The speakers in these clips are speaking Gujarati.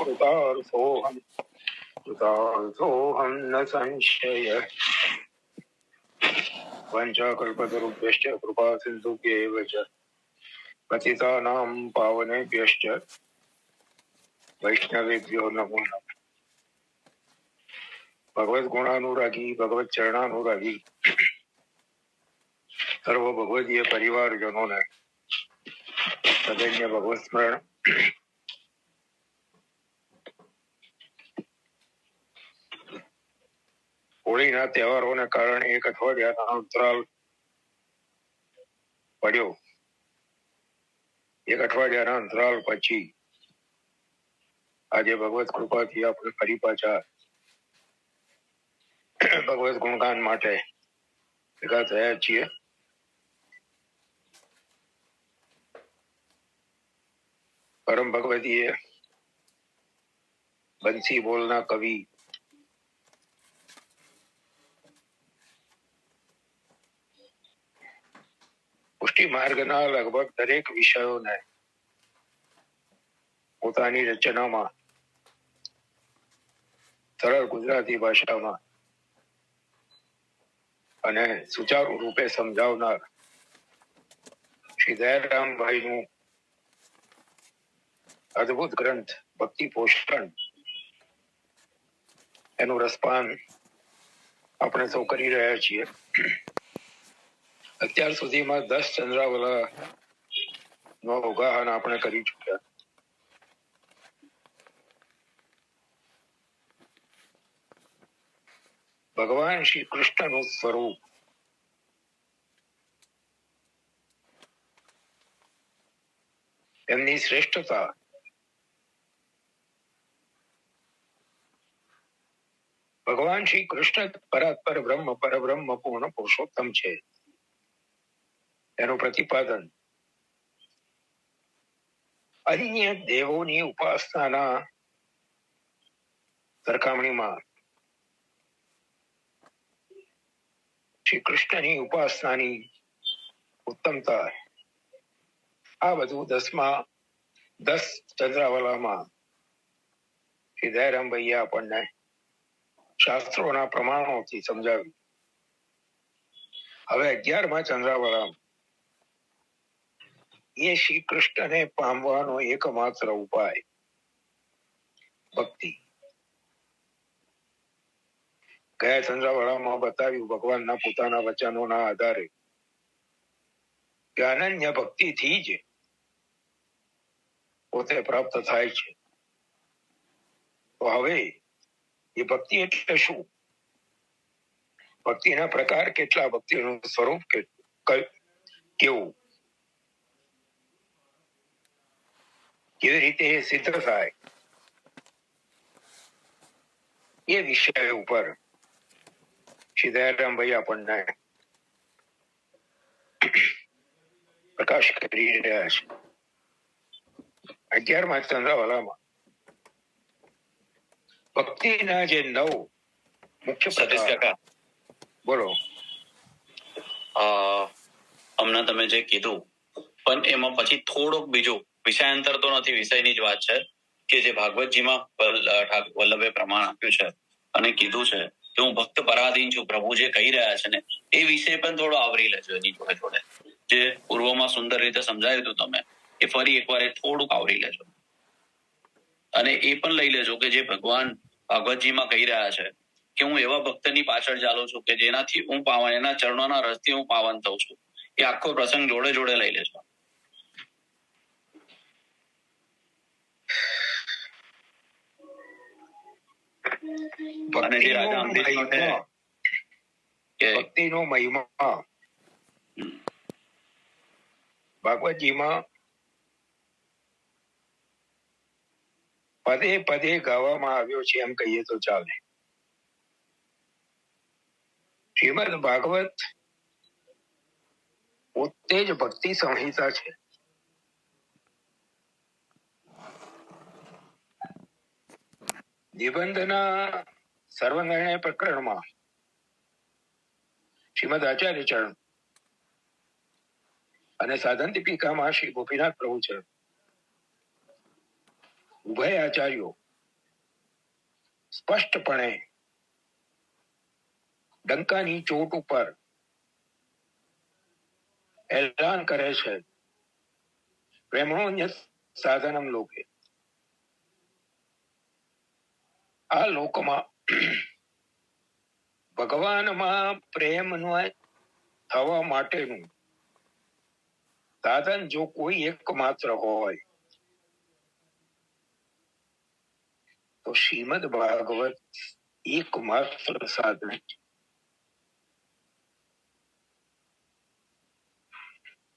कृतार्थोऽहं न संशय वञ्चाकल्पतरुभ्यश्च कृपा सिन्धुभ्यैव च पतितानां पावनेभ्यश्च वैष्णवेभ्यो नमो नमः। भगवत गुणानुरागी, भगवत चरणानुरागी सर्व भगवदीय परिवारजनों ने सदैव भगवत स्मरण હોળીના તહેવારોને કારણે એક અઠવાડિયાના અંતરાલ પડ્યો. એક અઠવાડિયાના અંતરાલ પછી આજે ભગવત કૃપાથી આપણે ફરી પાછા ભગવત ગુણગાન માટે ભેગા થયા છીએ. પરમ ભગવતીએ બંસી બોલના કવિ પુષ્ટિ માર્ગના લગભગ દરેક વિષયોને પોતાની રચનામાં સરળ ગુજરાતી ભાષામાં અને સુચારુ રૂપે સમજાવનાર શ્રી દયારામભાઈનું અદ્ભુત ગ્રંથ ભક્તિ પોષણ એનું રસપાન આપણે સૌ કરી રહ્યા છીએ. અત્યાર સુધીમાં 10 ચંદ્રાવલા નો અવગાહન આપણે કરી ચૂક્યા. ભગવાન શ્રી કૃષ્ણનું સ્વરૂપ એમની શ્રેષ્ઠતા ભગવાન શ્રી કૃષ્ણ પરાત્પર બ્રહ્મ પરબ્રહ્મ પૂર્ણ પુરુષોત્તમ છે એનું પ્રતિપાદન અન્ય દેવોની ઉપાસનાના સરખામણીમાં શ્રી કૃષ્ણની ઉપાસનાની ઉત્તમતા આ બધું 10 ચંદ્રાવલામાં શ્રી દયારામભાઈએ આપણને શાસ્ત્રોના પ્રમાણોથી સમજાવ્યું. હવે 11મા ચંદ્રાવલામાં એ શ્રી કૃષ્ણને પામવાનો એકમાત્ર ઉપાય ભક્તિ. ગયા ચંદ્રાવલામાં બતાવ્યું ભગવાનના પોતાના વચનોના આધારે કે અનન્ય ભક્તિથી જ પોતે પ્રાપ્ત થાય છે. તો હવે એ ભક્તિ એટલે શું? ભક્તિના પ્રકાર કેટલા? ભક્તિનું સ્વરૂપ કેવું? કેવી રીતે એ સિદ્ધ થાય? એ વિષય ઉપર શ્રી દયારામભાઈ આપણને પ્રકાશ કરી રહ્યા છે. 11મા ચંદ્રાવલામાં ભક્તિના જે 9 મુખ્ય પ્રકાર. બોલો. હમણાં તમે જે કીધું પણ એમાં પછી થોડોક બીજું વિષયાંતર તો નથી, વિષયની જ વાત છે કે જે ભાગવતજીમાં વલ્લભે પ્રમાણ આપ્યું છે અને કીધું છે કે હું ભક્ત પરાધીન છું, પ્રભુ જે કહી રહ્યા છે ને એ વિષય પણ થોડો આવરી લેજો. એની જોડે જોડે જે પૂર્વમાં સુંદર રીતે સમજાવ્યું હતું તમે એ ફરી એકવાર એ થોડુંક આવરી લેજો અને એ પણ લઈ લેજો કે જે ભગવાન ભાગવતજીમાં કહી રહ્યા છે કે હું એવા ભક્તની પાછળ ચાલું છું કે જેનાથી હું પાવન, એના ચરણોના રસથી હું પાવન થઉં છું. એ આખો પ્રસંગ જોડે જોડે લઈ લેજો. ભક્તિનો મહિમા ભાગવતજીમાં પદે પદે ગાવામાં આવ્યો છે એમ કહીએ તો ચાલે. શ્રીમદ ભાગવત પોતે જ ભક્તિ સંહિતા છે. નિબંધના સર્વનિર્ણય પ્રકરણમાં શ્રીમદ આચાર્ય ચરણ અને સાધન દીપિકામાં શ્રી ગોપીનાથ પ્રભુ ચરણ ઉભય આચાર્યો સ્પષ્ટપણે ડંકાની ચોટ ઉપર એલાન કરે છે, પ્રેમણોન્યત સાધનમ લોકે. આ લોકમાં ભગવાનમાં પ્રેમનો થવા માટેનું સાધન જો કોઈ એકમાત્ર હોય તો શ્રીમદ ભાગવત એકમાત્ર સાધન.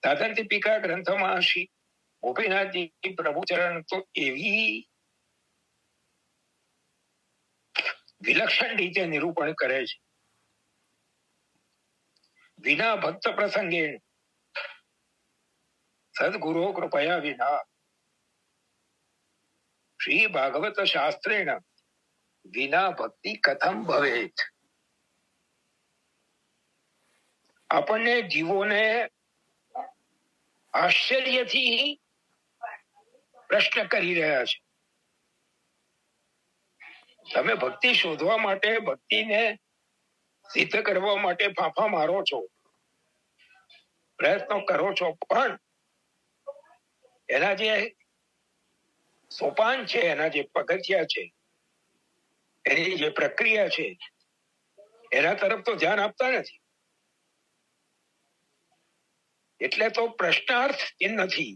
સાધન દીપિકા ગ્રંથમાં શ્રી ગોપીનાથજી પ્રભુચરણ તો એવી વિલક્ષણ રીતે નિરૂપણ કરે છે. વિના ભક્ત પ્રસંગે સદગુરુ કૃપયા વિના શ્રી ભાગવત શાસ્ત્રેણ વિના ભક્તિ કથમ ભવેત. આપણને જીવોને આશ્ચર્યથી પ્રશ્ન કરી રહ્યા છે. તમે ભક્તિ શોધવા માટે, ભક્તિને સિદ્ધ કરવા માટે ફાંફા મારો છો, પ્રયત્નો કરો છો, પણ એના જે સોપાન છે, એના જે પગથિયા છે, એની જે પ્રક્રિયા છે, એના તરફ તો ધ્યાન આપતા નથી. એટલે તો પ્રશ્નાર્થ એ નથી.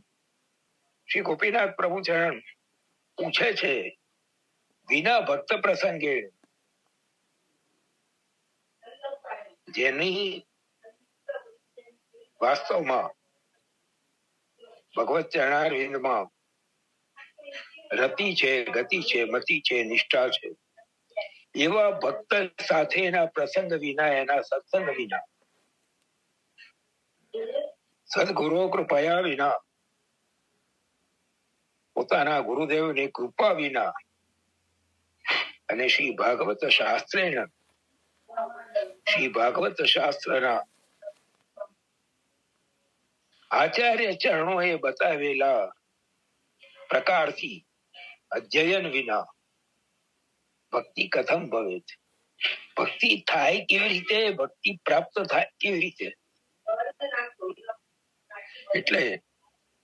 શ્રી ગોપીનાથ પ્રભુચરણ પૂછે છે, વિના ભક્ત પ્રસંગે, જેની વાસ્તવમાં ભગવત ચરણારવિંદમાં રતિ છે, ગતિ છે, મતિ છે, નિષ્ઠા છે, એવા ભક્ત સાથેના પ્રસંગ વિના, એના સત્સંગ વિના, સદગુરુ કૃપયા વિના, પોતાના ગુરુદેવની કૃપા વિના અને શ્રી ભાગવત શાસ્ત્રેના, શ્રી ભાગવત શાસ્ત્રના આચાર્ય ચરણોએ બતાવેલા પ્રકારથી અધ્યયન વિના ભક્તિ કથમ ભવેત. ભક્તિ થાય કેવી રીતે, ભક્તિ પ્રાપ્ત થાય કેવી રીતે? એટલે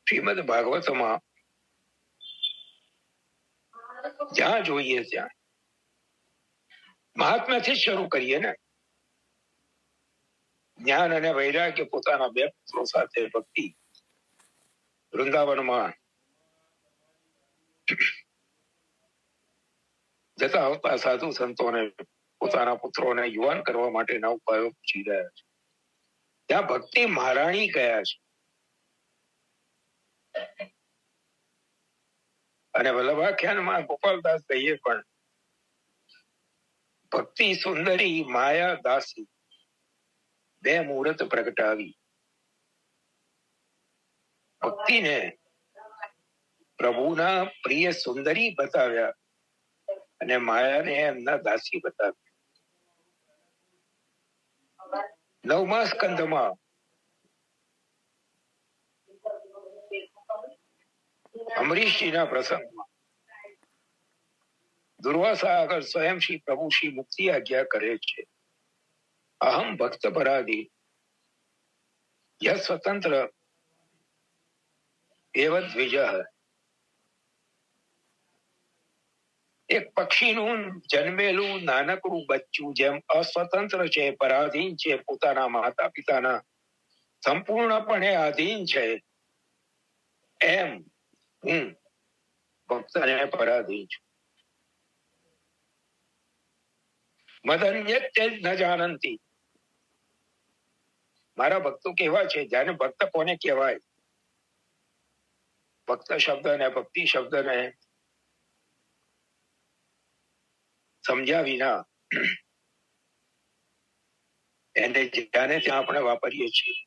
શ્રીમદ ભાગવતમાં જ્યાં જોઈએ ત્યાં મહાત્માથી શરૂ કરીએ ને. જ્ઞાન અને વૈરાગ્ય પોતાના બે પુત્રો સાથે ભક્તિ વૃંદાવનમાં જતા આવતા સાધુ સંતોને પોતાના પુત્રોને યુવાન કરવા માટેના ઉપાયો પૂછી રહ્યા છે. ત્યાં ભક્તિ મહારાણી ગયા છે. અને વલ્લભાખ્યાનમાં ગોપાલદાસ કહીએ પણ ભક્તિ સુંદરી માયા દાસી બે મુહૂર્ત પ્રગટાવી. ભક્તિને પ્રભુના પ્રિય સુંદરી બતાવ્યા અને માયાને એમના દાસી બતાવ્યા. 9મા સ્કંદમાં અમરીશજીના પ્રસંગમાં દુર્વાસા આગળ સ્વયં શ્રી પ્રભુ શ્રી મુક્તિ આજ્ઞા કરે છે. અહમ ભક્ત પરાધી ય સ્વતંત્ર એવ દ્વિજ. એક પક્ષીનું જન્મેલું નાનકડું બચ્ચું જેમ અસ્વતંત્ર છે, પરાધીન છે, પોતાના માતા પિતાના સંપૂર્ણપણે આધીન છે, એમ હું ભક્તને પરાધીન છું. મદન્યતે ન જાનંતી. મારા ભક્તો કેવા છે? જાણે ભક્ત કોને કહેવાય? ભક્ત શબ્દને, ભક્તિ શબ્દને સમજ્યા વિના એને જ્યાં ત્યાં આપણે વાપરીએ છીએ.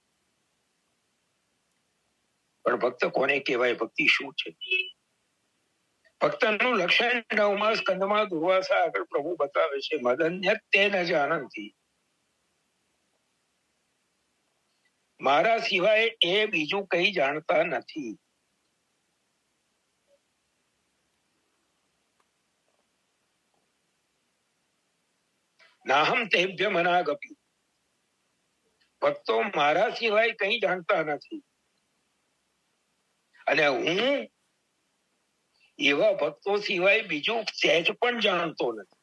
પણ ભક્ત કોને કહેવાય? ભક્તિ શું છે? ભક્તનું લક્ષણ 9મા સ્કંદમાં દુર્વાસા આગળ પ્રભુ બતાવે છે. મદન્યતે ન જાનંતી. મારા સિવાય એ બીજું કઈ જાણતા નથી. નાહમ તેભ્ય મનાગપી. ભક્તો મારા સિવાય કંઈ જાણતા નથી, અને હું એવા ભક્તો સિવાય બીજું સહેજ પણ જાણતો નથી.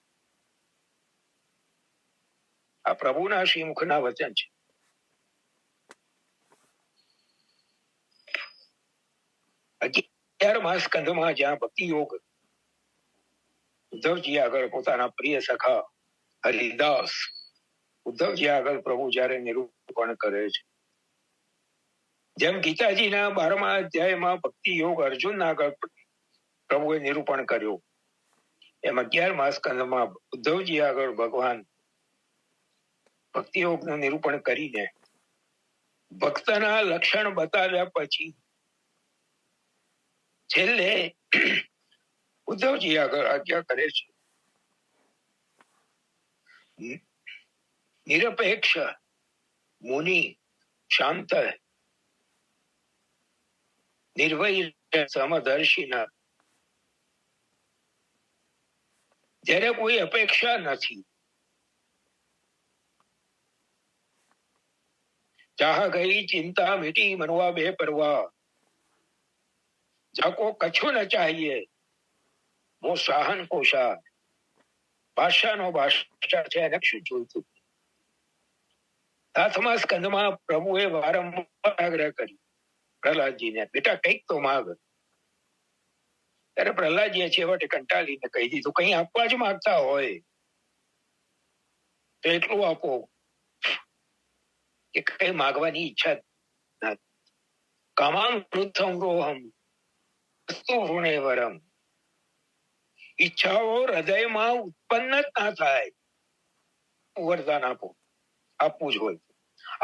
આ પ્રભુના શ્રીમુખના વચન છે. અગિયારમા સ્કંધમાં જ્યાં ભક્તિ યોગ ઉદ્ધવજી આગળ પોતાના પ્રિય સખા હરિદાસ ઉદ્ધવજી આગળ પ્રભુ જયારે નિરૂપણ કરે છે, જેમ ગીતાજીના 12મા અધ્યાયમાં ભક્તિ યોગ અર્જુન આગળ પ્રભુએ નિરૂપણ કર્યો, એમ 11મા સ્કંધમાં ઉદ્ધવજી આગળ ભગવાન ભક્તિ યોગનું નિરૂપણ કરીને ભક્તના લક્ષણ બતાવ્યા પછી છેલ્લે ઉદ્ધવજી આગળ આજ્ઞા કરે છે, નિરપેક્ષ મુનિ શાંત નિર્વૈર સમદર્શિના. જેને કોઈ અપેક્ષા નથી, ચાહ ગઈ ચિંતા મિટી મનવા બે પરવા, જાકો કછું ન ચાહીએ વો સાહન કોશા. ભાષાનો ભાષા છે, એને શું જોઈતું. 7મા સ્કંદમાં પ્રભુએ વારંવાર આગ્રહ કર્યો પ્રહલાદજીને, બેટા કંઈક તો માગ. ત્યારે પ્રહલાદજીએ છેવટે કંટાળીને કહી દીધું, કંઈ આપવા જ માંગતા હોય તો એટલું આપો કે કઈ માગવાની ઈચ્છા નથી. કામાંગ વૃદ્ધમ રોહમ વસ્તુ ઋણે વરમ. ઈચ્છાઓ હૃદયમાં ઉત્પન્ન જ ના થાય, વરદાન આપો, આપવું જ હોય.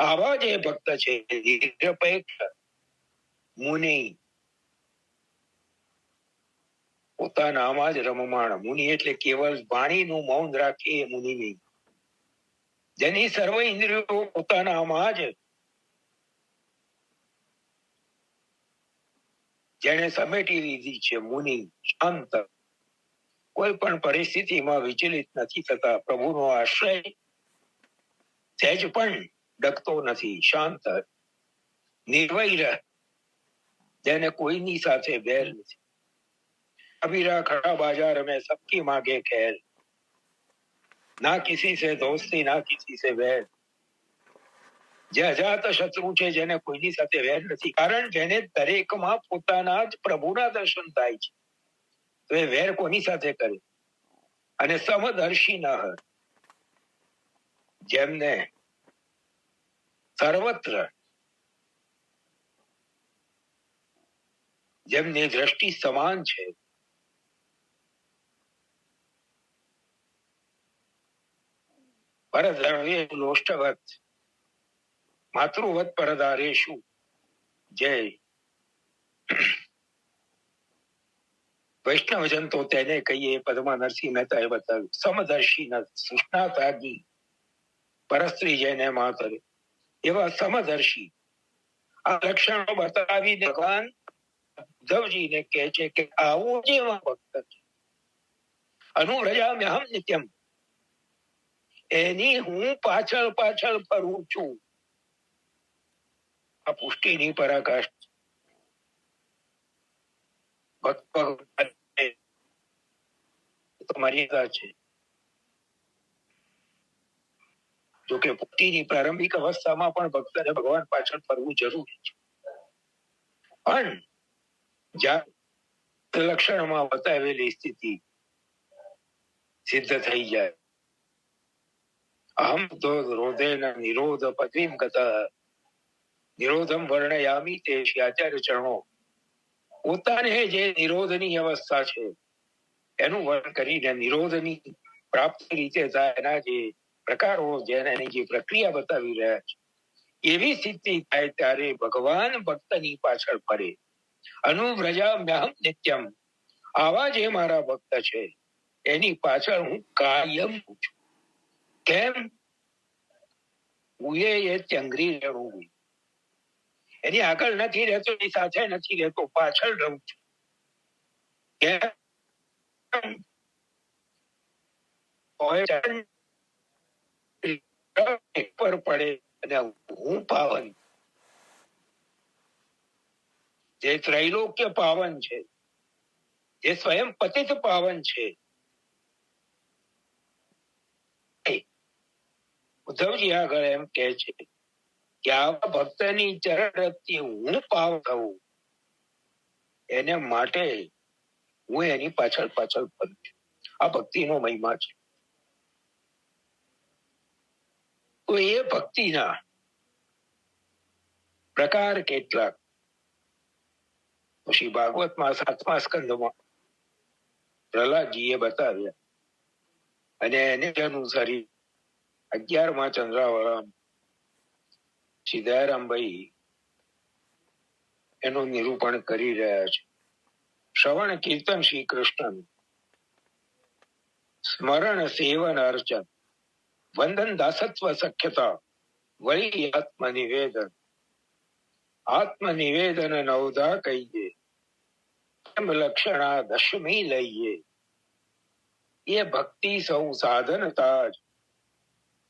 આવા જે ભક્ત છે નિરપેક્ષ મુનિ, પોતાનામાં જ રમમાણ. મુનિ એટલે કેવળ વાણીનું મૌન રાખે એ મુનિ નહીં, જેની સર્વ ઇન્દ્રિયો પોતાનામાં જ, જેને સમેટી લીધી છે, મુનિ શાંત, કોઈ પણ પરિસ્થિતિમાં વિચલિત નથી થતા, પ્રભુનો આશ્રય સહેજ પણ ડગતો નથી, શાંત નિર્વૈર, જેને કોઈની સાથે બેર નથી. અભીરા ખડા બાजार में सबकी मांगे खैर, ना किसी से दोस्ती ना किसी से बैर. જે અજાત શત્રુ છે, જેને કોઈની સાથે વેર નથી, કારણ જેને દરેકમાં પોતાના જ પ્રભુના દર્શન થાય છે, તો એ વેર કોની સાથે કરે. અને સમદર્શી ન, જેમને સર્વત્ર જેમની દ્રષ્ટિ સમાન છે, પરદ્રવ્ય લોષ્ટવત માતૃવત પરદારેશુ. જય વૈષ્ણવજન તો તેને કહીએ, પદમા નરસિંહ મહેતાએ બતાવ્યું. સમદર્શી ન, સૃષ્ણા ત્યાગી પરસ્ત્રી જેને માતરે, એવા સમદર્શી. આ લક્ષણો બતાવી ભગવાન ઉદ્ધવજીને કહે છે કે આવો જેવા ભક્ત છે, અનુવ્રજામ્યહમ નિત્યમ, એની હું પાછળ પાછળ ફરું છું. આ પુષ્ટિની પરાકાષ્ઠ. ભક્ત મર્યાદા છે. જોકે પુષ્ટિની પ્રારંભિક અવસ્થામાં પણ ભક્તને ભગવાન પાછળ ફરવું જરૂરી છે, પણ જ્યાં લક્ષણમાં બતાવેલી સ્થિતિ સિદ્ધ થઈ જાય, અહમ તો રોધેન નિરોધ પદવીમ કથા નિરોધમ વર્ણયામી તે આચાર્ય ચરણો. પોતાને જે નિરોધની અવસ્થા છે એનું વર્ણન કરીને નિરોધની પ્રાપ્તિ રીતે થાય એના જે પ્રકારો, જેને જે પ્રક્રિયા બતાવી રહ્યા છે, એવી સ્થિતિ થાય ત્યારે ભગવાન ભક્તની પાછળ ફરે. અનુવ્રજામ્યહમ નિત્યમ, આવા જે મારા ભક્ત છે એની પાછળ હું કાયમ છું. કેમ? ઉએ એ ચંગરી રહેવું, એની આગળ નથી રહેતો, એની સાથે નથી રહેતો, પાછળ રહું છું. કેમ? પર પડે અને હું પાવન, જે ત્રૈલોક્ય પાવન છે, જે સ્વયં પતિત પાવન છે. ઉદ્ધવજી આગળ એમ કે છે કે આવા ભક્તની ચરણરજથી હું પાવ થવું, એને માટે હું એની પાછળ પાછળ ફરું છું. આ ભક્તિનો મહિમા છે. તો એ ભક્તિના પ્રકાર કેટલાક શ્રી ભાગવતમાં 7મા સ્કંદમાં પ્રહલાદજીએ બતાવ્યા, અને એને અનુસરી 11મા ચંદ્રાવળ શ્રી દયારામભાઈ એનું નિરૂપણ કરી રહ્યા છે. શ્રવણ કીર્તન શ્રી કૃષ્ણ, સ્મરણ સેવન અર્ચન, વંદન દાસત્વ સખ્યતા, વળી આત્મનિવેદન. આત્મનિવેદન નવધા કહીએ, એમ લક્ષણા દશમી લઈએ. એ ભક્તિ સૌ સાધન તાજ,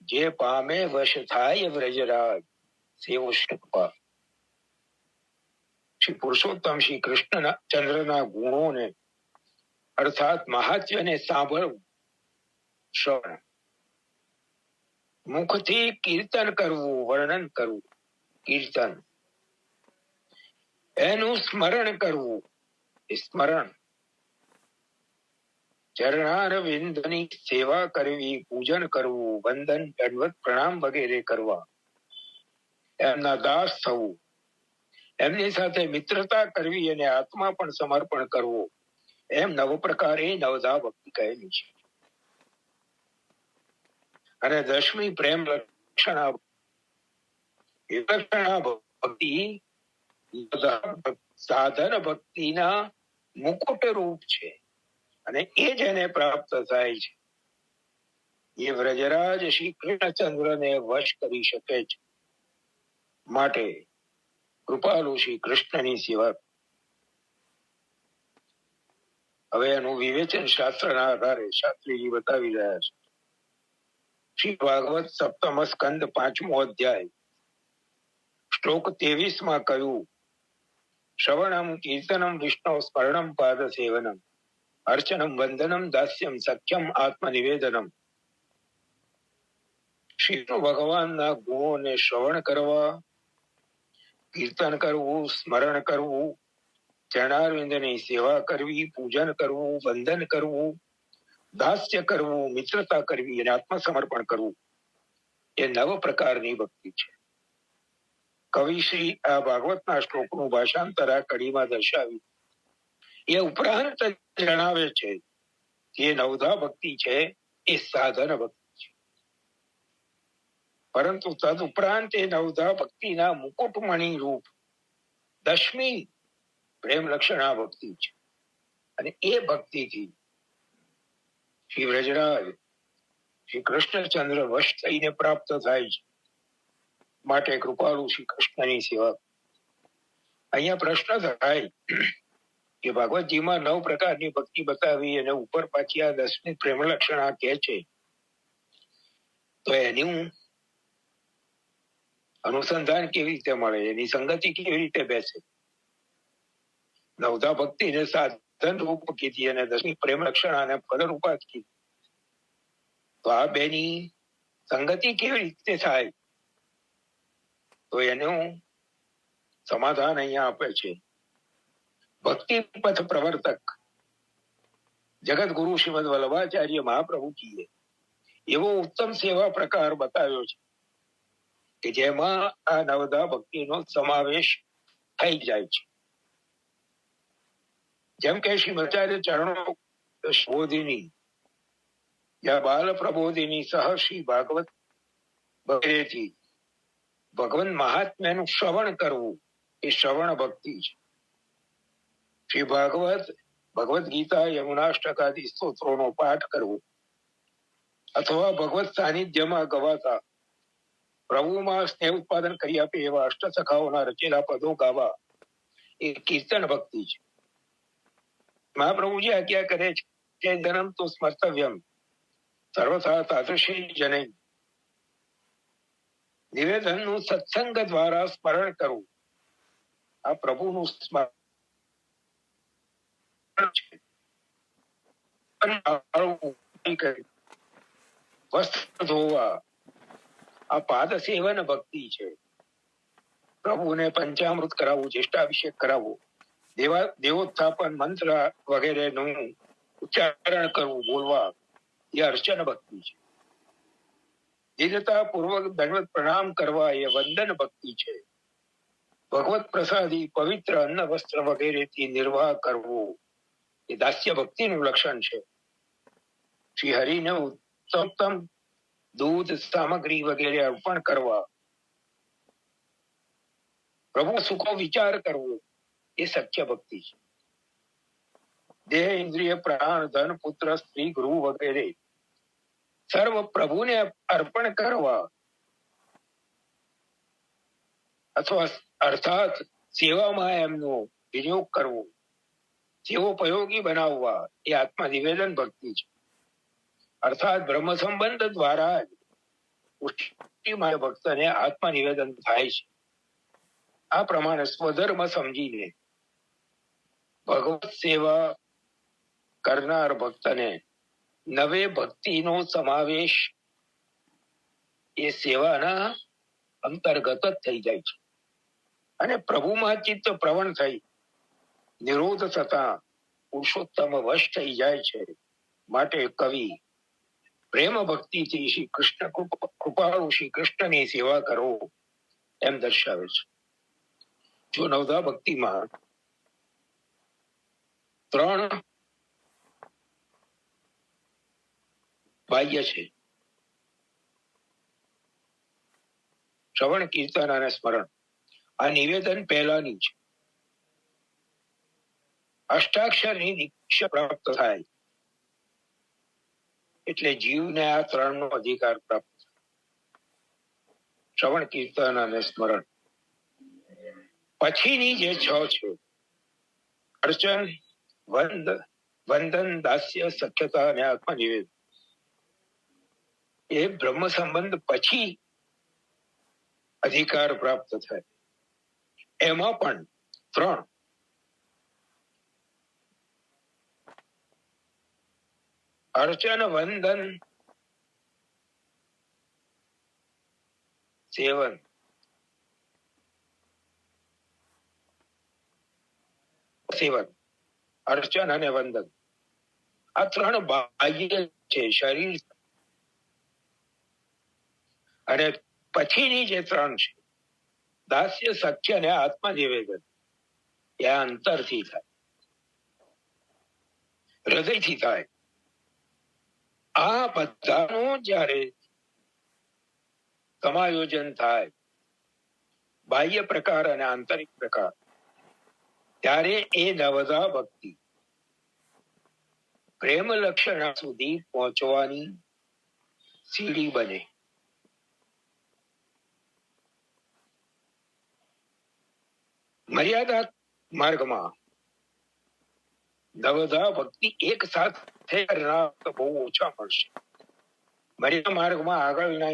જે પામે વશ થાય વ્રજરાજ, સેવો શકપા. શ્રી પુરુષોત્તમ શ્રી કૃષ્ણ ચંદ્રના ગુણોને અર્થાત મહાત્મ્યને સાંભળવું, શ્રવણ. મુખથી કીર્તન કરવું, વર્ણન કરવું, કીર્તન. એનું સ્મરણ કરવું, સ્મરણ. ચરણારવિંદની સેવા કરવી, પૂજન કરવું, વંદન દંડવત પ્રણામ વગેરે કરવા, એમના દાસ થવું, એમની સાથે મિત્રતા કરવી અને આત્મા પણ સમર્પણ કરવો, એમ નવ પ્રકારે નવધા ભક્તિ કહેલી છે. અને 10મી પ્રેમ લક્ષણા ભક્તિ સાધન ભક્તિના મુકુટ રૂપ છે, અને એ જ એને પ્રાપ્ત થાય છે. એ વ્રજરાજ શ્રી કૃષ્ણચંદ્રને વશ કરી શકે છે. માટે કૃપાલુ શ્રી કૃષ્ણની સેવા. હવે એનું વિવેચન શાસ્ત્રના આધારે શાસ્ત્રીજી બતાવી રહ્યા છે. શ્રી ભાગવત 7મ સ્કંદ 5મો અધ્યાય શ્લોક 23માં કહ્યું, શ્રવણમ કીર્તનમ વિષ્ણુ સ્મરણમ પાદ સેવનમ, અર્ચનમ વંદનમ દાસ્યમ સખ્યમ આત્મનિવેદનમ. શ્રી ભગવાનના ગુણોને શ્રવણ કરવા, કીર્તન કરવું, સ્મરણ કરવું, ચરણારવિંદની સેવા કરવી, પૂજન કરવું, વંદન કરવું, દાસ્ય કરવું, મિત્રતા કરવી અને આત્મસમર્પણ કરવું, એ 9 પ્રકારની ભક્તિ છે. કવિ શ્રી આ ભાગવતના શ્લોકનું ભાષાંતર આ કડીમાં દર્શાવી એ ઉપરાંત જણાવે છે કે નવધા ભક્તિ છે એ સાધન ભક્તિ છે. પરંતુ તદ ઉપરાંત એ નવધા ભક્તિના મુકુટમણી રૂપ 10મી પ્રેમ લક્ષણા ભક્તિ છે. અને એ ભક્તિથી શ્રી વ્રજરાજ શ્રી કૃષ્ણચંદ્ર વશ થઈને પ્રાપ્ત થાય છે. માટે કૃપાળુ શ્રી કૃષ્ણની સેવા. અહીંયા પ્રશ્ન થાય કે ભાગવતજીમાં 9 પ્રકારની ભક્તિ બતાવી અને ઉપર પાછી આ 10મી પ્રેમ લક્ષણા કહે છે, તો એનું અનુસંધાન કેવી રીતે મળે, એની સંગતિ કેવી રીતે બેસે? નવધા ભક્તિને સાધન રૂપ કીધી અને 10મી પ્રેમ લક્ષણાને ફલરૂપા કીધી, તો આ બેની સંગતિ કેવી રીતે થાય? તો એનું સમાધાન અહીંયા આપે છે. ભક્તિ પથ પ્રવર્તક જગત ગુરુ શ્રીમદ વલ્લભાચાર્ય મહાપ્રભુજીએ એવો ઉત્તમ સેવા પ્રકાર બતાવ્યો છે કે જેમાં આ નવધા ભક્તિનો સમાવેશ થઈ જાય છે. જેમ કે શ્રીમદાચાર્ય ચરણો પ્રબોધિની યા બાલ પ્રબોધિની સહ શ્રી ભાગવત વગેરેથી ભગવાન મહાત્મ્યનું શ્રવણ કરવું એ શ્રવણ ભક્તિ છે. શ્રી ભાગવત, ભગવદ ગીતા, યમુનાષ્ટકાદી સ્તોત્રોનો પાઠ કરવો અથવા ભગવત સાનિધ્યમાં ગવાતા પ્રભુમાં સ્નેહ ઉત્પાદન કરી આપે એવા અષ્ટસખાઓના રચેલા પદો ગાવા એ કીર્તન ભક્તિ છે. મહાપ્રભુજી આજ્ઞા કરે છે કે ધનમ તો સ્મર્તવ્યમ સર્વથા તાદૃશી જનૈ નિવેદનનું સત્સંગ દ્વારા સ્મરણ કરવું આ પ્રભુનું સ્મરણ છે. વસ્ત્ર ધોવા આ પાદ સેવન ભક્તિ છે. પ્રભુને પંચામૃત કરાવવું, જ્યેષ્ઠાભિષેક કરાવવો, દેવોત્થાપન મંત્ર વગેરેનું ઉચ્ચારણ કરવું, બોલવા એ અર્ચન ભક્તિ છે. દિવ્યતા પૂર્વક દંડવત પ્રણામ કરવા એ વંદન ભક્તિ છે. ભગવત પ્રસાદી પવિત્ર અન્ન વસ્ત્ર વગેરેથી નિર્વાહ કરવો એ દાસ્ય ભક્તિનું લક્ષણ છે. શ્રી હરિને ઉત્તમ દૂધ સામગ્રી વગેરે અર્પણ કરવા, પ્રભુ સુખો વિચાર કરવો એ સત્ય ભક્તિ છે. દેહ ઇન્દ્રિય પ્રાણ ધન પુત્ર સ્ત્રી ગૃહ વગેરે સર્વ પ્રભુને અર્પણ કરવા અથવા અર્થાત સેવામાં એમનો વિનિયોગ કરવો, સેવોપયોગી બનાવવા એ આત્મનિવેદન ભક્તિ છે. અર્થાત બ્રહ્મ સંબંધ દ્વારા જ પુષ્ટિમાય ભક્તને આત્મનિવેદન થાય છે. આ પ્રમાણે સ્વધર્મ સમજીને ભગવત સેવા કરનાર ભક્તને નવે ભક્તિનો સમાવેશ એ સેવાના અંતર્ગત જ થઈ જાય છે અને પ્રભુમાં ચિત્ત પ્રવણ થઈ નિરોધ થતા પુરુષોત્તમ વશ થઈ જાય છે. માટે કવિ પ્રેમ ભક્તિથી શ્રી કૃષ્ણ કૃપાળુ શ્રી કૃષ્ણની સેવા કરો એમ દર્શાવે છે. જો નવધા ભક્તિમાં 3 બાહ્ય છે: શ્રવણ, કીર્તન અને સ્મરણ. આ નિવેદન પહેલાની છે. અષ્ટાક્ષરની દીક્ષા પ્રાપ્ત થાય એટલે જીવને આ 3નો અધિકાર પ્રાપ્ત થાય: શ્રવણ, કીર્તન અને સ્મરણ. પછીની જે 6 છે: અર્ચન, વંદન, દાસ્ય, સખ્યતા અને આત્મનિવેદન. એ બ્રહ્મ સંબંધ પછી અધિકાર પ્રાપ્ત થાય. એમાં પણ 3: અર્ચન, વંદન, સેવન. અર્ચન અને વંદન આ 3 બાહ્ય છે, શરીર. અને પછીની જે 3 છે: દાસ્ય, સખ્ય અને આત્મનિવેદન, એ અંતરથી થાય, હૃદયથી થાય. આ બધાનું જ્યારે સમાયોજન થાય, બાહ્ય પ્રકાર અને આંતરિક પ્રકાર, ત્યારે એ નવધા ભક્તિ પ્રેમ લક્ષણ સુધી પહોંચવાની સીડી બને. મર્યાદા માર્ગમાં નવધા ભક્તિ એક સાથે કરનાર બહુ ઓછા મળશે. મર્યાદા માર્ગમાં આગળના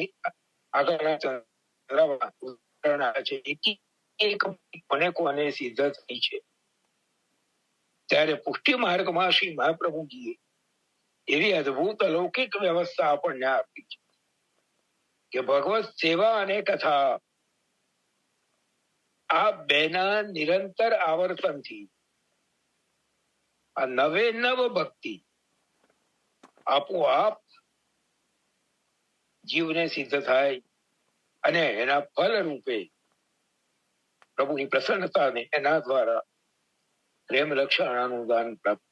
કોને સિદ્ધ થઈ છે. ત્યારે પુષ્ટિ માર્ગમાં શ્રી મહાપ્રભુજીએ એવી અદભુત અલૌકિક વ્યવસ્થા આપણને આપી છે કે ભગવત સેવા અને કથા આ બેના નિરંતર આવર્તનથી આ નવે નવ ભક્તિ આપોઆપ જીવને સિદ્ધ થાય અને એના ફલ રૂપે પ્રભુની પ્રસન્નતાને એના દ્વારા પ્રેમ લક્ષણ અનુદાન પ્રાપ્ત.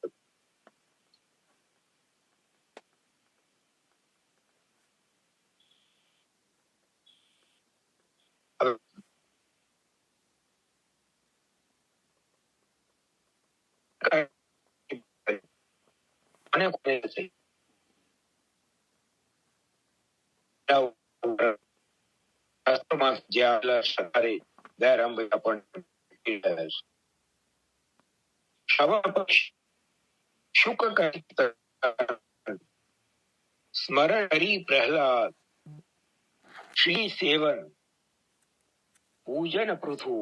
સ્મરણ કરી પ્રહલાદ શ્રી સેવન પૂજન પૃથુ.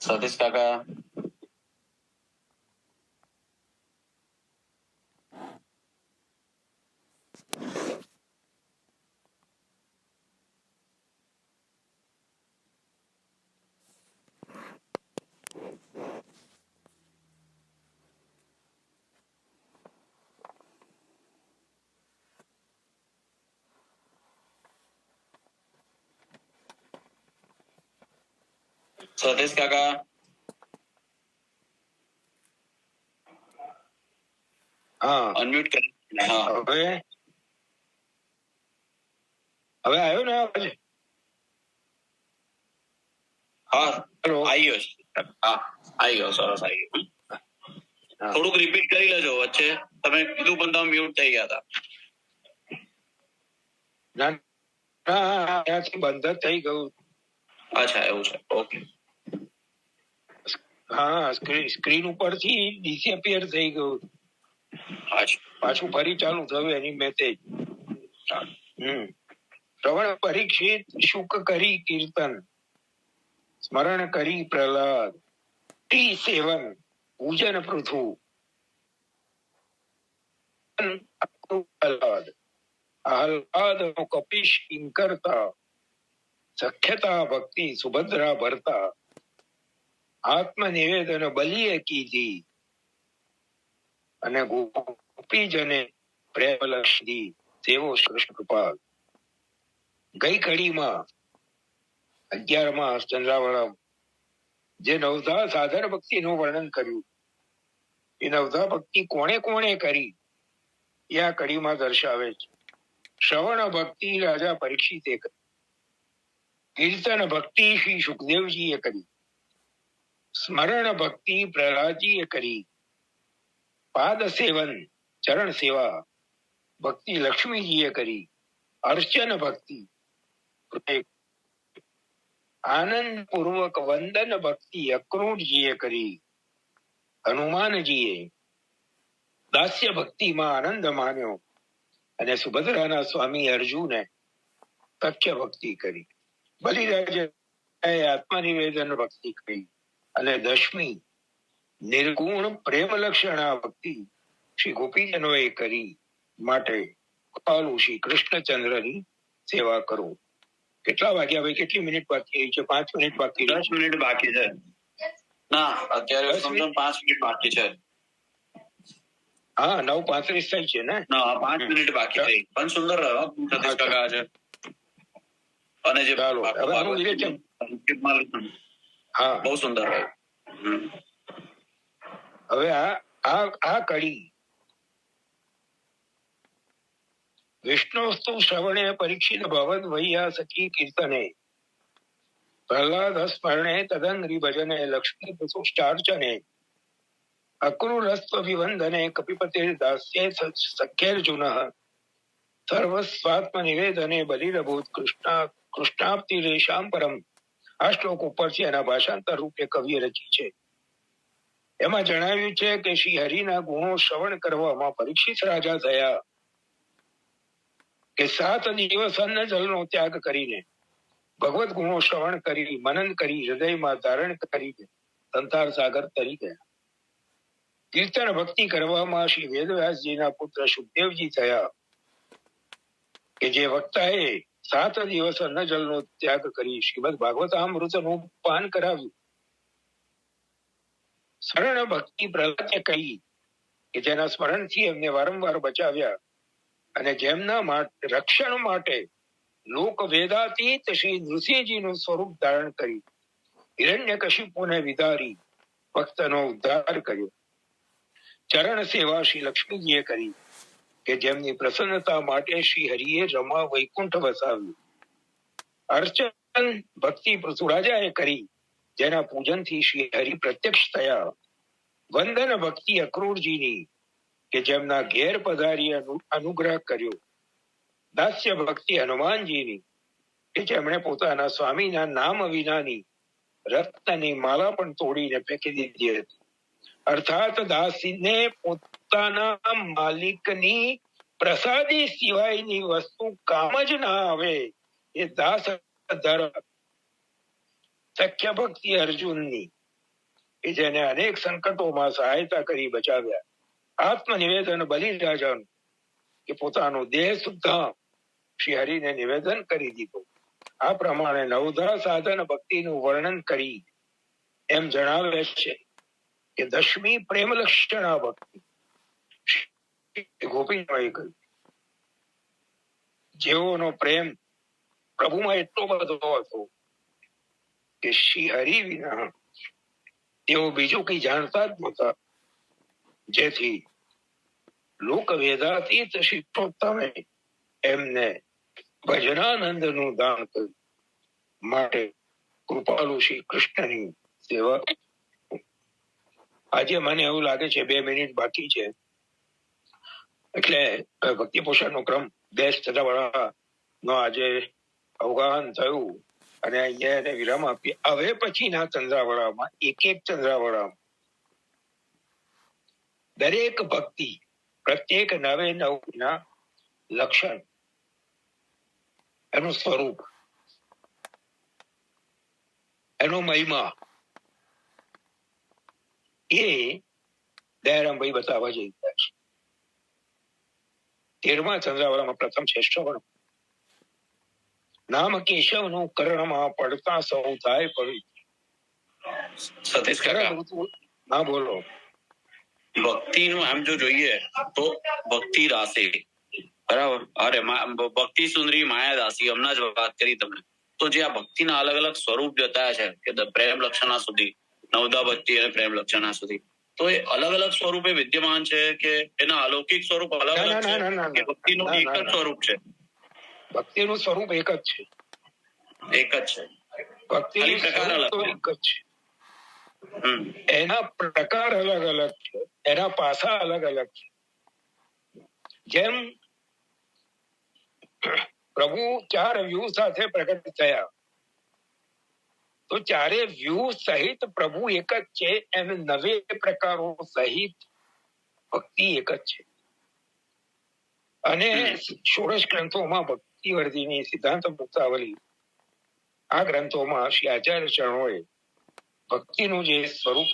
સતીશ કાકા સતીશ કાકા હા અનમ્યુટ કરી. હા હવે આવ્યો ને અવાજ? હા હેલો. આવી ગયો છે. હા આવી ગયો, સરસ આવી ગયો. થોડુંક રિપીટ કરી લેજો, વચ્ચે તમે કીધું પણ તમે મ્યુટ થઈ ગયા હતા. ત્યાંથી બંધ જ થઈ ગયું. અચ્છા એવું છે, ઓકે. હા, સ્ક્રીન ઉપરથી ડિસઅપિયર થઈ ગયું, પાછું ફરી ચાલુ થયું એની મેસેજ. શ્રવણ પરીક્ષિત શુક કરી કીર્તન, સ્મરણ કરી પ્રહલાદ, ટી સેવન પૂજન પૃથુ. આહલાદ કપિશ કરતા, સખ્યતા ભક્તિ સુભદ્રા ભરતા, આત્મનિવેદન બલિએ કીધી, અને ગોપીજને પ્રેમ લક્ષી સેવો કૃષ્ણ કૃપાલ. ગઈ કડીમાં 11માં ચંદ્રાવળમ જે નવધા સાધન ભક્તિનું વર્ણન કર્યું, એ નવધા ભક્તિ કોણે કોણે કરી એ આ કડીમાં દર્શાવે છે. શ્રવણ ભક્તિ રાજા પરીક્ષિતે કરી, કીર્તન ભક્તિ શ્રી સુખદેવજીએ કરી, સ્મરણ ભક્તિ પ્રહલાદજીએ કરી, પાદ સેવન ચરણ સેવા ભક્તિ લક્ષ્મીજીએ કરી, અર્ચન ભક્તિ આનંદ પૂર્વક વંદન ભક્તિ અક્રૂરજીએ કરી, હનુમાનજીએ દાસ્ય ભક્તિમાં આનંદ માન્યો, અને સુભદ્રાના સ્વામી અર્જુને તથ્ય ભક્તિ કરી, બલિરાજે આત્મનિવેદન ભક્તિ કરી, અને દશમી નિર્ગુણ પ્રેમ લક્ષણા ભક્તિ શ્રી ગોપીજનોએ કરી. માટે કૃપાલુ શ્રી કૃષ્ણચંદ્રની સેવા કરો. કેટલા વાગ્યા? ભાઈ કેટલી મિનિટ બાકી રહી છે? 5 મિનિટ બાકી. 10 મિનિટ બાકી છે. ના, અત્યારે 5 મિનિટ બાકી છે. હા, 9:35 થઈ છે ને? ના, 5 મિનિટ બાકી થઈ. પણ સુંદર રહ્યો સતીશ કાકા છે. અને જે હા, બહુ સુંદર રહ્યો. હવે આ કડી વિષ્ણુસ્તુ શ્રવણે પરીક્ષિત ભવદ વૈયા સખી કીર્તને, પ્રહલાદ સ્મરણે તદંગ્રી ભજને, લક્ષ્મી પુષ્ટાર્ચને, અક્રૂરસ્વ વિવંદને, કપિપતે દાસ્યે સખ્યેર્જુન, સર્વસ્વાત્મ નિવેદને, બલિરભૂત કૃષ્ણાપ્તિ રેશામ પરમ. આ શ્લોક ઉપરથી એના ભાષાંતર રૂપે કવિએ રચી છે. એમાં જણાવ્યું છે કે શ્રી હરિના ગુણો શ્રવણ કરવામાં પરીક્ષિત રાજા થયા, કે 7 દિવસ અન્ન જલનો ત્યાગ કરીને ભગવત ગુણો શ્રવણ કરી, મનન કરી, હૃદયમાં ધારણ કરીને સંસાર સાગર તરી ગયા. કીર્તન ભક્તિ કરવામાં શ્રી વેદવ્યાસજીના પુત્ર સુખદેવજી થયા, કે જે વક્તાએ 7 દિવસ અન્ન જલનો ત્યાગ કરી શ્રીમદ ભાગવતામૃતનું પાન કરાવ્યું. શરણ ભક્તિ પ્રહલાદે કહી, કે જેના સ્મરણથી એમને વારંવાર બચાવ્યા, અને જેમના રક્ષણ માટે લોક વેદાતીત શ્રી નૃસિંહજીનું સ્વરૂપ ધારણ કરી હિરણ્યકશિપુને વિદારી ભક્તનો ઉદ્ધાર કર્યો. ચરણ સેવા શ્રી લક્ષ્મીજીએ કરી, કે જેમની પ્રસન્નતા માટે શ્રી હરિએ રમા વૈકુંઠ વસાવ્યું. અર્ચન ભક્તિ પૃથુરાજાએ કરી, જેના પૂજનથી શ્રી હરિ પ્રત્યક્ષ થયા. વંદન ભક્તિ અક્રૂરજીની, કે જેમના ઘેર પધારી અનુગ્રહ કર્યો. દાસ્ય ભક્તિ હનુમાનજીની, કે જેમણે પોતાના સ્વામીના નામ વિનાની રત્નની માલા પણ તોડીને ફેંકી દીધી હતી. અર્થાત દાસીને પોતાના માલિકની પ્રસાદી સિવાયની વસ્તુ કામ જ ના આવે એ દાસ સખ્ય ભક્તિ અર્જુનની એ જેને અનેક સંકટોમાં સહાયતા કરી બચાવ્યા. આત્મનિવેદન બલિરાજાનું કે પોતાનો દેહ સુદ્ધા શ્રી હરિને નિવેદન કરી દીધું. આ પ્રમાણે નવધા સાધન ભક્તિનું વર્ણન કરી એમ જણાવે છે કે દશમી પ્રેમ લક્ષણા ભક્તિ. ગોપીભાઈ કહ્યું જેઓનો પ્રેમ પ્રભુમાં એટલો બધો હતો કે શ્રી હરિ વિના તેઓ બીજું કઈ જાણતા જ નહોતા. જેથી લોક વેદાતીત શિષ્ટોત્તમે એમને ભજનાનંદનું દાન કર્યું. માટે કૃપાલુ શ્રી કૃષ્ણની સેવા. આજે મને એવું લાગે છે 2 મિનિટ બાકી છે એટલે ભક્તિ પોષણનો ક્રમ 2 ચંદ્રાવળા નો આજે અવગાહન થયું અને અહીંયા એને વિરામ આપીએ. હવે પછીના ચંદ્રાવળામાં એક ચંદ્રાવળામાં દરેક ભક્તિ પ્રત્યેક નવે નવના લક્ષણ, એનું સ્વરૂપ, એનો મહિમા એ દયારામભાઈ બતાવવા જઈ રહ્યા છે. 13મા ચંદ્રાવળામાં પ્રથમ છે શ્રવણ. નામ કેશવનું કર્ણમાં પડતા સૌ થાય પવિત્ર. સતીશ કાકા, ના બોલો. ભક્તિનું આમ જો જોઈએ તો ભક્તિ રાશિ, બરાબર, અરે ભક્તિ સુંદરી માયા દાસી, હમણાં જ વાત કરી તમે. તો જે આ ભક્તિના અલગ અલગ સ્વરૂપ જતા છે કે પ્રેમ લક્ષણા સુધી, નવદા ભક્તિ અને પ્રેમ લક્ષણા સુધી, તો એ અલગ અલગ સ્વરૂપે વિદ્યમાન છે કે એના અલૌકિક સ્વરૂપ અલગ અલગ છે કે ભક્તિનું એક જ સ્વરૂપ છે? ભક્તિનું સ્વરૂપ એક જ છે. એક જ છે. ભક્તિનું પ્રકાર અલગ એક જ છે. એના પ્રકાર અલગ અલગ છે, એના પાસા અલગ અલગ છે. જેમ પ્રભુ 4 વ્યૂહ સાથે પ્રગટ થયા તો 4 વ્યૂહ સહિત પ્રભુ એક જ છે, એમ 9 પ્રકારો સહિત ભક્તિ એક જ છે. અને 16 ગ્રંથોમાં ભક્તિવર્ધીની સિદ્ધાંત મુક્તાવલી, આ ગ્રંથોમાં શ્રી આચાર્ય ચરણોએ ભક્તિનું જે સ્વરૂપ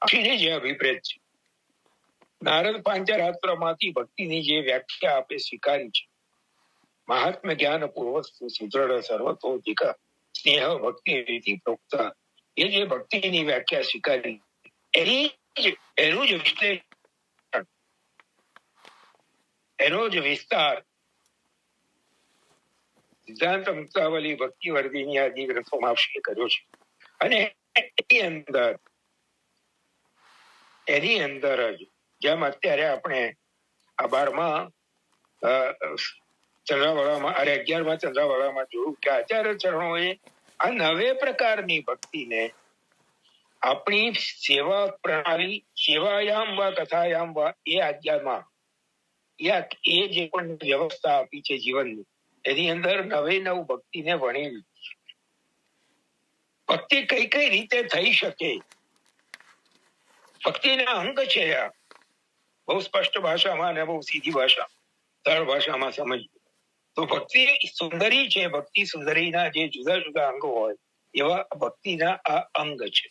છે જે અભિપ્રેત છે, નારદ પાંચરાત્રમાંથી ભક્તિની જે વ્યાખ્યા આપે સ્વીકારી છે, મહાત્મ્ય જ્ઞાન પૂર્વક સુદૃઢ સર્વતોધિક સ્નેહ ભક્તિ રીતિ પ્રોક્તા, એ જે ભક્તિની વ્યાખ્યા સ્વીકારી એનું જ વિશ્લેષણ, એનો જ વિસ્તાર સિદ્ધાંત મુક્તાવલી ભક્તિવર્ધીની આદિ ગ્રંથોમાં શ્રી કર્યો છે. અને એની અંદર જ જેમ અત્યારે આપણે આ 12મા ચંદ્રાવળામાં 11મા ચંદ્રાવળામાં જોયું કે આચાર્ય ચરણોએ આ 9 પ્રકારની ભક્તિને આપણી સેવા પ્રણાલી, સેવાયામ વા કથાયામ વા, એ આજ્ઞામાં એ જે પણ વ્યવસ્થા આપી છે જીવનની, એની અંદર 9 ભક્તિને વણી. ભક્તિ કઈ કઈ રીતે થઈ શકે, ભક્તિના અંગ છે. આ બહુ સ્પષ્ટ ભાષામાં અને બહુ સીધી ભાષા, સરળ ભાષામાં સમજ તો ભક્તિ સુંદરી છે. ભક્તિ સુંદરીના જે જુદા જુદા અંગો હોય એવા ભક્તિના આ અંગ છે.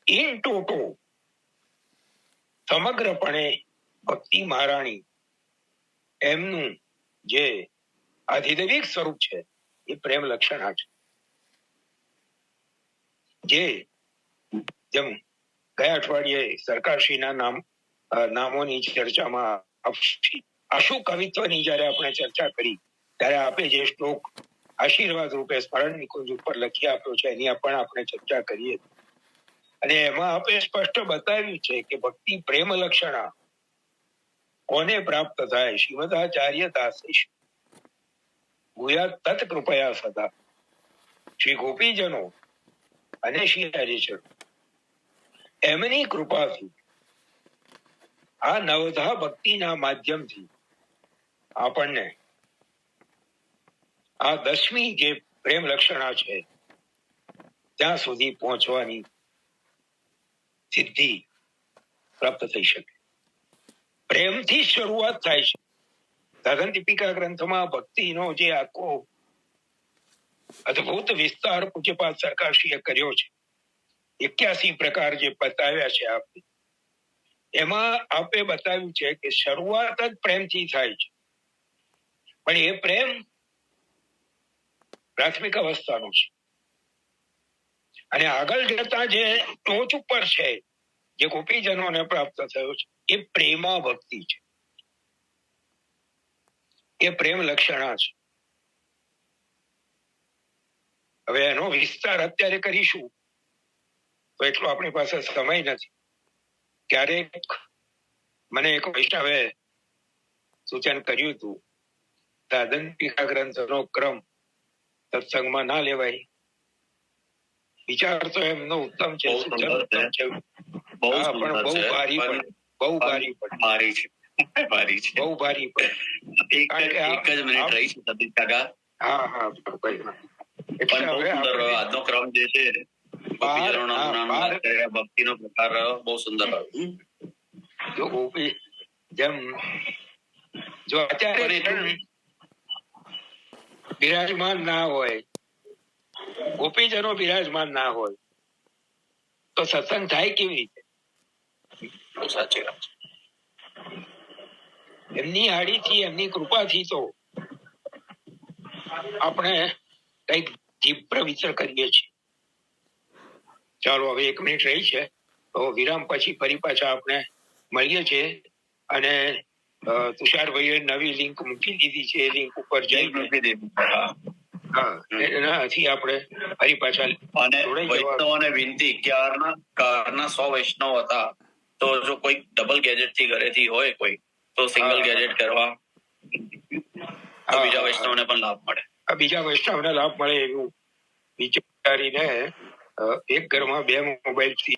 ઇન ટોટો સમગ્રપણે ભક્તિ મહારાણી એમનું જે આધિદૈવિક સ્વરૂપ છે એ પ્રેમ લક્ષણા છે. જેમ ગયા અઠવાડિયે સરકારશ્રીના નામોની ચર્ચામાં આશુ કવિત્વની જયારે આપણે ચર્ચા કરી ત્યારે આપે જે શ્લોક આશીર્વાદ રૂપે સ્મરણ નિકુંજ ઉપર લખી આપ્યો છે એની પણ આપણે ચર્ચા કરીએ. અને એમાં આપે સ્પષ્ટ બતાવ્યું છે કે ભક્તિ પ્રેમ લક્ષણા કોને પ્રાપ્ત થાય? શ્રીમદાચાર્ય દાસેશ ભૂયા તત કૃપયા સદા. શ્રી ગોપીજનો અને શ્રી હરિચર એમની કૃપાથી આ 9 ભક્તિના માધ્યમથી આપણને આ 10મી જે પ્રેમ લક્ષણા છે ત્યાં સુધી પહોંચવાની સિદ્ધિ પ્રાપ્ત થઈ શકે. પ્રેમથી શરૂઆત થાય છે. સાધન દીપિકા ગ્રંથમાં ભક્તિનો જે આખો અદભુત વિસ્તાર પૂજ્યપાદ સરકારશ્રીએ કર્યો છે, 81 પ્રકાર જે બતાવ્યા છે આપે, એમાં આપે બતાવ્યું છે કે શરૂઆત જ પ્રેમથી થાય છે. પણ એ પ્રેમ પ્રાથમિક અવસ્થાનો છે અને આગળ જતા જે ટોચ ઉપર છે, જે ગોપીજનોને પ્રાપ્ત થયો છે, એ પ્રેમા ભક્તિ છે. એ પ્રેમ લક્ષણા છે. હવે એનો વિસ્તાર અત્યારે કરીશું તો એટલો આપણી પાસે સમય નથી. ક્યારેક મને એક વૈષ્ણવે સૂચન કર્યું હતું, સાધન દીપિકા ગ્રંથનો ક્રમ સત્સંગમાં ના લેવાય. વિચાર તો એમનો ઉત્તમ છે, સૂચન ઉત્તમ છે, પણ બહુ ભારી પડે, બહુ ભારી પડે, બહુ ભારી પડે. એક જ મિનિટ રહી છે સતીશ કાકા. હા હા, આજનો ક્રમ જે છે ભક્તિનો પ્રકાર રહ્યો, બહુ સુંદર રહ્યો. જો ગોપી જેમ જો અત્યારે બિરાજમાન ના હોય, ગોપીજનો બિરાજમાન ના હોય તો સત્સંગ થાય કેવી રીતે? સાચી વાત. એમની આડીથી, એમની કૃપાથી તો આપણે કઈક જીભ વિચાર કરીએ છીએ. ચાલો, હવે 1 મિનિટ રહી છે તો વિરામ પછી ફરી પાછા આપણે મળીએ છીએ. અને તુષારભાઈએ નવી લિંક મૂકી દીધી છે, એ લિંક ઉપર જઈ એનાથી આપણે ફરી પાછા. અને વૈષ્ણવોને વિનંતી, કારના 100 વૈષ્ણવ હતા, તો જો કોઈ ડબલ ગેજેટ થી ઘરેથી હોય કોઈ, તો સિંગલ ગેજેટ કરવા, બીજા વૈષ્ણવને પણ લાભ મળે. બીજા વૈષ્ણવને લાભ મળે એવું વિચારીને એક ઘરમાં 2 મોબાઈલ થી